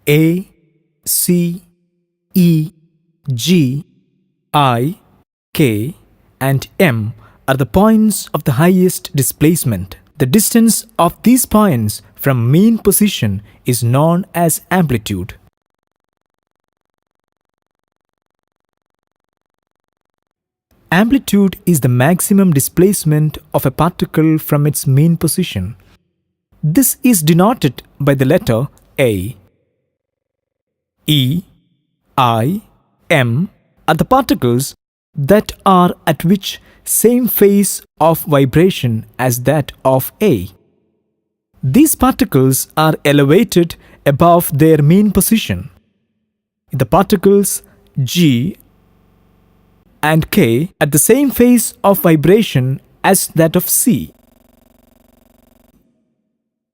A, C, E, G, I, K, and M are the points of the highest displacement. The distance of these points from mean position is known as amplitude. Amplitude is the maximum displacement of a particle from its mean position. This is denoted by the letter A. E, I, M are the particles that are at which same phase of vibration as that of A. These particles are elevated above their mean position. The particles G and K at the same phase of vibration as that of C.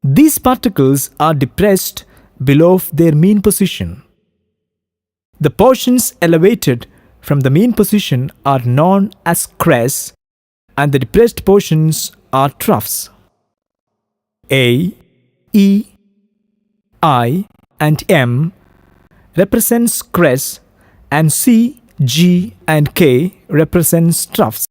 These particles are depressed below their mean position. The portions elevated from the mean position are known as crests, and the depressed portions are troughs. A, E, I, and M represents crests, and C, G, and K represents troughs.